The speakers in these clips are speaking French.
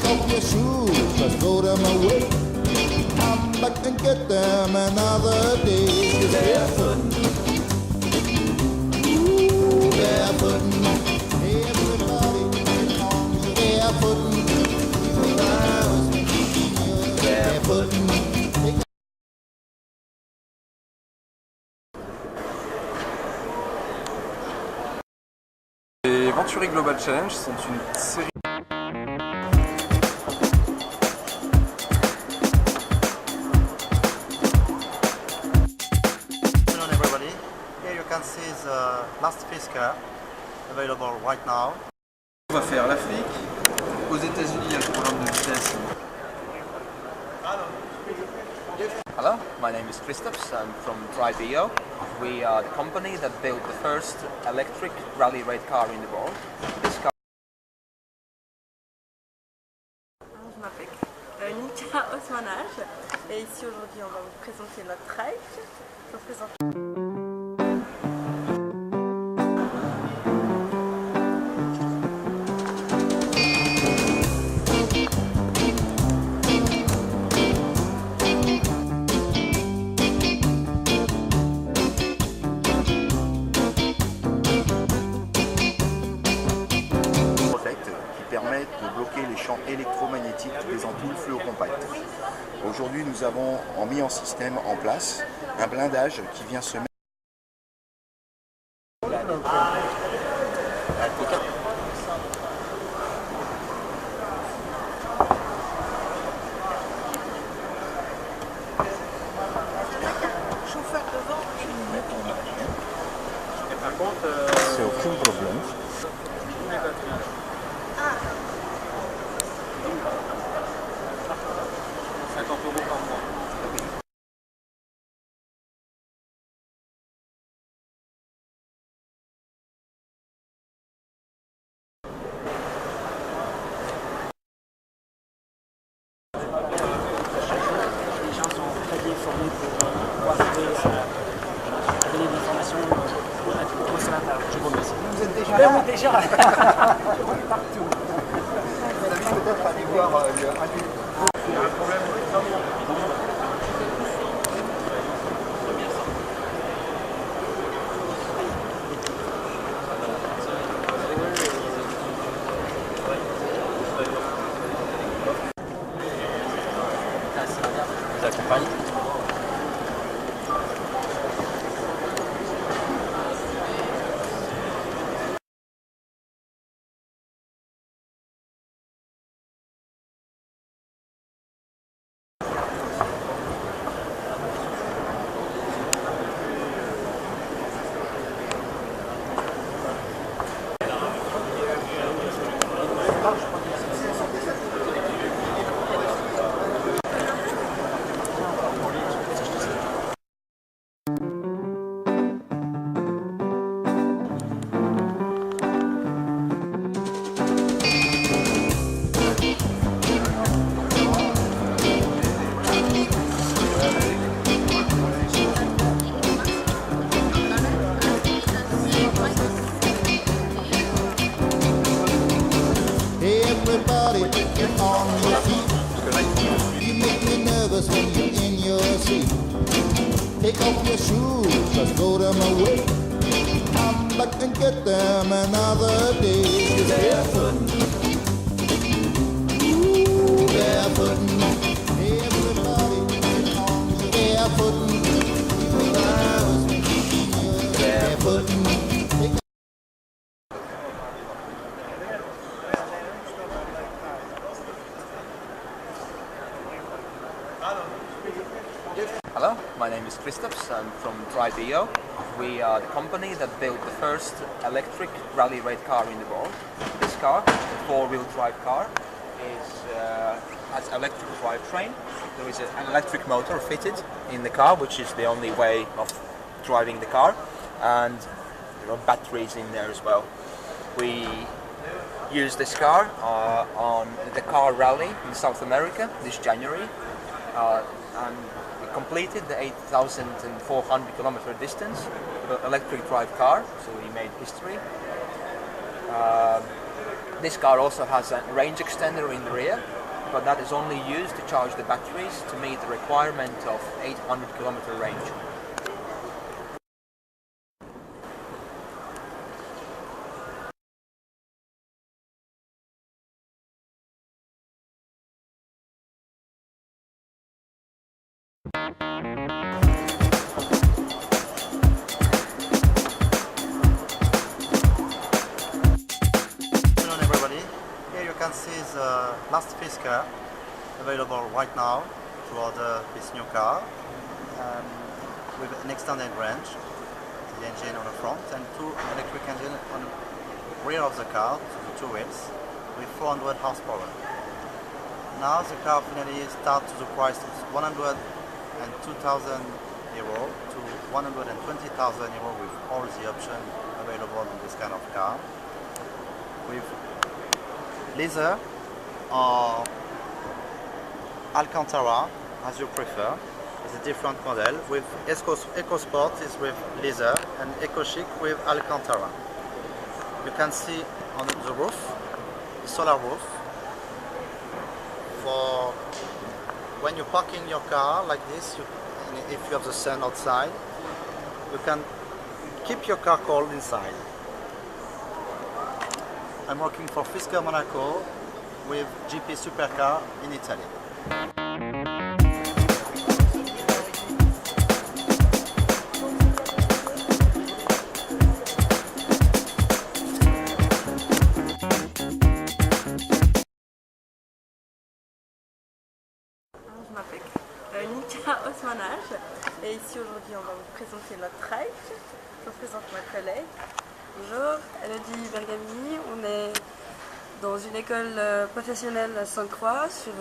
off your shoes, just throw them away. Come back and get them another day. Barefoot, ooh, barefoot. Everybody barefoot, barefoot. Les Venturi Global Challenge sont une série. Hello everybody, here you can see the last Fisker available right now. On va faire l'Afrique. Aux États-Unis, il y a le programme de vitesse. Hello, my name is Christoph. I'm from Drive.io. We are the company that built the first electric rally raid car in the world. This car Je m'appelle Nika Osmanage et ici aujourd'hui on va vous présenter notre trike. Je vous présente. Qui permettent de bloquer les champs électromagnétiques des ampoules fluocompactes. Aujourd'hui, nous avons mis en système en place un blindage qui vient se mettre. Chauffeur devant. C'est aucun problème. Les gens sont très bien formés pour pouvoir donner de l'information au consommateur. Je vous remercie. Vous êtes déjà là? Déjà partout. Vous avez peut-être aller voir il y a un problème. vous accompagne. Everybody get on your feet. You make me nervous when you're in your seat. Take off your shoes, just throw them away. Come back and get them another day. Barefoot, ooh, barefoot. Everybody get on your barefoot. Barefoot. Hello, my name is Christoph. I'm from Drive.io. We are the company that built the first electric rally raid car in the world. This car, a four-wheel drive car, has electric drivetrain. There is an electric motor fitted in the car, which is the only way of driving the car, and there are batteries in there as well. We used this car on the car rally in South America this January, and we completed the 8,400 kilometer distance with an electric drive car, so we made history. This car also has a range extender in the rear, but that is only used to charge the batteries to meet the requirement of 800 kilometer range. Hello everybody, here you can see the last Fisker available right now to order this new car with an extended range, the engine on the front and two electric engines on the rear of the car, the two wheels, with 400 horsepower. Now the car finally starts to the price of 102,000 euro to 120,000 euro with all the options available in this kind of car. With leather or Alcantara, as you prefer, is a different model. With EcoSport is with leather and EcoChic with Alcantara. You can see on the roof, the solar roof, for when you're parking your car like this, if you have the sun outside, you can keep your car cold inside. I'm working for Fisker Monaco with GP Supercar in Italy. Je m'appelle Nika Osmanaj et ici aujourd'hui on va vous présenter notre trike. Je vous présente ma collègue. Bonjour, Elodie Bergamini, on est dans une école professionnelle à Sainte-Croix sur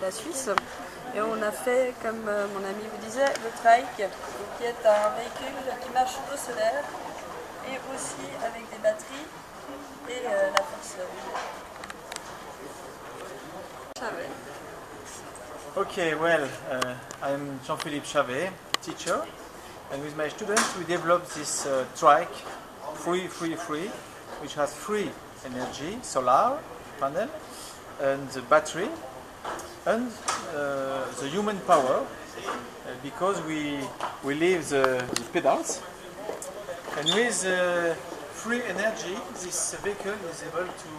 la Suisse et on a fait, comme mon ami vous disait, le trike qui est un véhicule qui marche au solaire et aussi avec des batteries et la force. Chavet. Okay, well, I'm Jean-Philippe Chavet, teacher, and with my students we developed this trike, free, which has free energy, solar panel, and the battery, and the human power, because we leave the pedals, and with free energy this vehicle is able to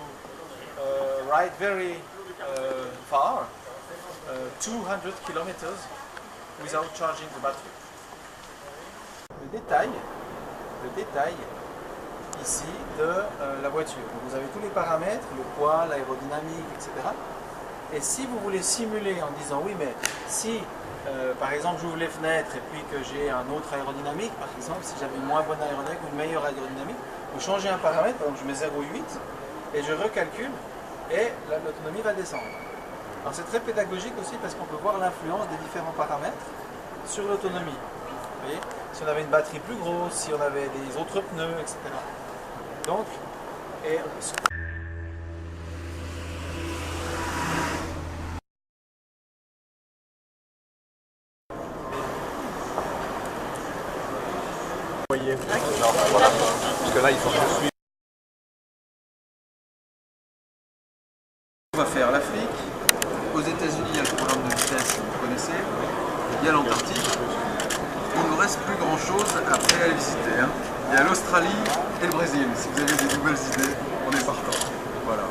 ride very far, 200 kilometers without charging the battery. Le détail ici de la voiture. Donc vous avez tous les paramètres, le poids, l'aérodynamique, etc. Et si vous voulez simuler en disant oui, mais si par exemple j'ouvre les fenêtres et puis que j'ai un autre aérodynamique, par exemple si j'avais une moins bonne aérodynamique ou une meilleure aérodynamique, vous changez un paramètre, donc je mets 0,8 et je recalcule et l'autonomie va descendre. Alors c'est très pédagogique aussi parce qu'on peut voir l'influence des différents paramètres sur l'autonomie. Vous voyez, si on avait une batterie plus grosse, si on avait des autres pneus, etc. Donc, Voyez. Voilà. Parce que là, il faut que je suive. On va faire l'Afrique. Aux États-Unis, il y a le programme de vitesse, vous connaissez. Il y a l'Antarctique. Il ne nous reste plus grand chose après à visiter. Hein. Il y a l'Australie et le Brésil. Si vous avez des nouvelles idées, on est partant. Voilà.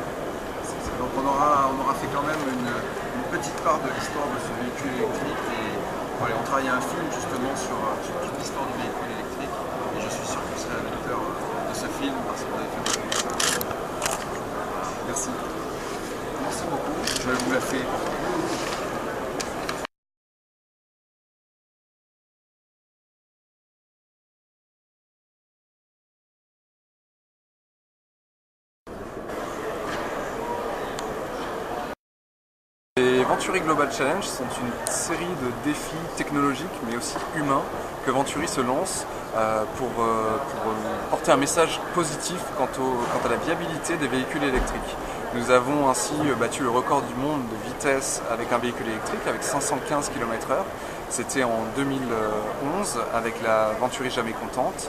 Donc on aura fait quand même une petite part de l'histoire de ce véhicule électrique. Et voilà, on travaille un film justement sur toute l'histoire du véhicule électrique. Et je suis sûr que vous serez un lecteur de ce film parce qu'on avait fait beaucoup. Merci. Merci beaucoup. Je vais vous la faire. Les Venturi Global Challenge sont une série de défis technologiques mais aussi humains que Venturi se lance pour porter un message positif quant à la viabilité des véhicules électriques. Nous avons ainsi battu le record du monde de vitesse avec un véhicule électrique avec 515 km/h. C'était en 2011 avec la Venturi Jamais Contente.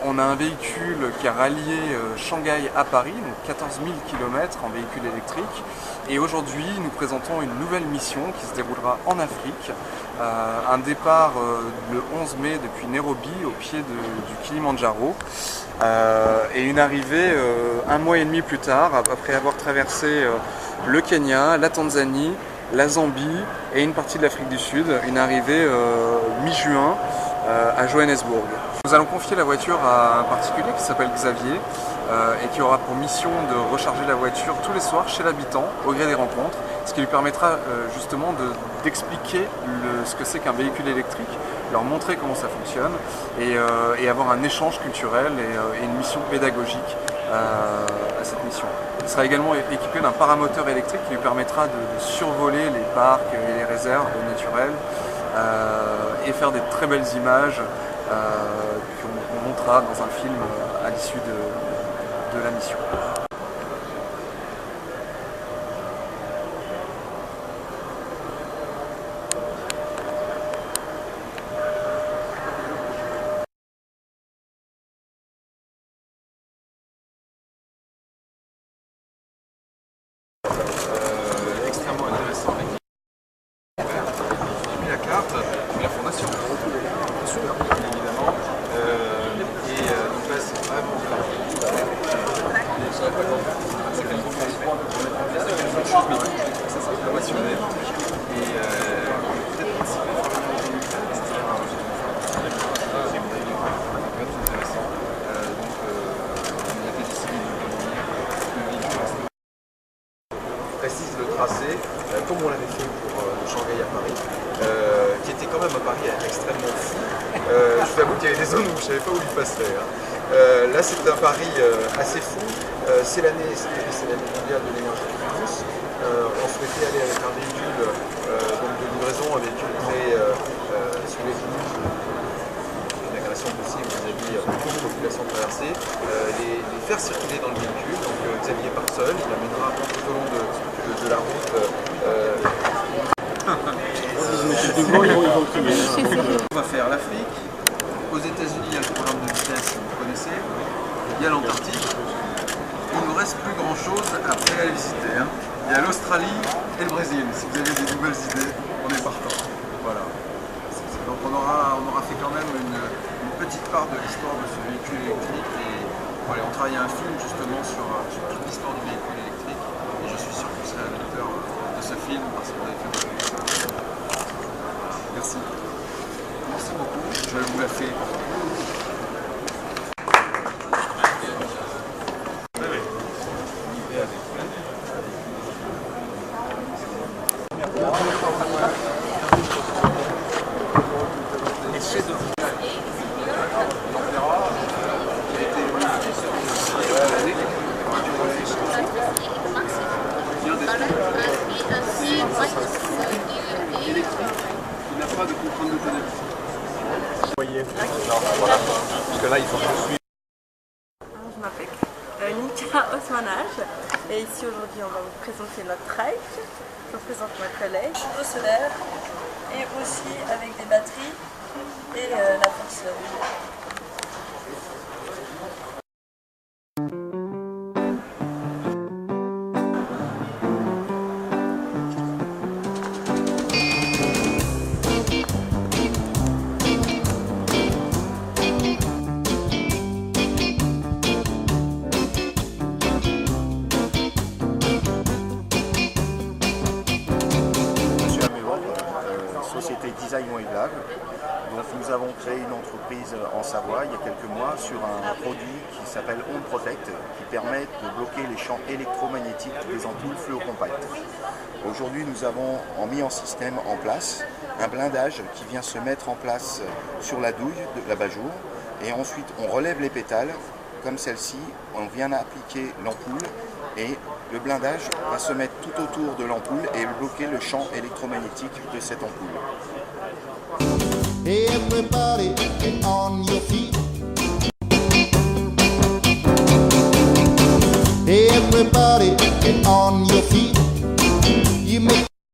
On a un véhicule qui a rallié Shanghai à Paris, donc 14 000 km en véhicule électrique. Et aujourd'hui, nous présentons une nouvelle mission qui se déroulera en Afrique. Un départ le 11 mai depuis Nairobi au pied du Kilimandjaro. Et une arrivée un mois et demi plus tard, après avoir traversé le Kenya, la Tanzanie, la Zambie et une partie de l'Afrique du Sud, une arrivée mi-juin à Johannesburg. Nous allons confier la voiture à un particulier qui s'appelle Xavier et qui aura pour mission de recharger la voiture tous les soirs chez l'habitant au gré des rencontres, ce qui lui permettra justement d'expliquer ce que c'est qu'un véhicule électrique, leur montrer comment ça fonctionne et avoir un échange culturel et une mission pédagogique à cette mission. Il sera également équipé d'un paramoteur électrique qui lui permettra de survoler les parcs et les réserves naturelles et faire des très belles images qu'on montrera dans un film à l'issue de la mission. Extrêmement intéressant avec la carte, la fondation, bien sûr, évidemment. Donc là, c'est vraiment passionnel. Et peut-être participer intéressant. Donc, on avait décidé de venir. Précise le tracé, comme on l'avait fait pour le Shanghai à Paris, qui était quand même à Paris extrêmement fou. Je vous avoue qu'il y avait des zones où je ne savais pas où il passerait. Là, c'est un pari assez fou. C'est l'année mondiale de l'énergie qui pousse. On souhaitait aller avec un véhicule donc de livraison, un véhicule très sur les lignes, une agression possible vis-à-vis de la population traversée, les faire circuler dans le véhicule. Donc Xavier part seul, il amènera tout au long de la route. On va faire l'Afrique. Aux États-Unis, il y a le programme de vitesse, vous connaissez. Il y a l'Antarctique. Il ne nous reste plus grand-chose après à visiter. Il y a l'Australie et le Brésil. Si vous avez des nouvelles idées, on est partant. Voilà. Donc on aura fait quand même une petite part de l'histoire de ce véhicule électrique. Et voilà, on travaille un film justement sur toute l'histoire du véhicule électrique. Et je suis sûr que vous serez un lecteur de ce film parce que vous avez fait beaucoup de choses. Merci. Merci beaucoup. Je vous la fais. Il n'a pas de contrainte d'autonomie. Voilà. Parce que là, il faut que je suive. Je m'appelle Nika Osmanage et ici aujourd'hui on va vous présenter notre trike. Je vous présente ma collègue. Eau solaire et aussi avec des batteries et la force. Société Design Wavelab. Donc nous avons créé une entreprise en Savoie il y a quelques mois sur un produit qui s'appelle Home Protect qui permet de bloquer les champs électromagnétiques des ampoules fluocompactes. Aujourd'hui nous avons mis en système en place un blindage qui vient se mettre en place sur la douille de l'abat-jour et ensuite on relève les pétales comme celle-ci, on vient appliquer l'ampoule et le blindage va se mettre tout autour de l'ampoule et bloquer le champ électromagnétique de cette ampoule. Everybody get on your feet. Everybody everybody get on your feet. You make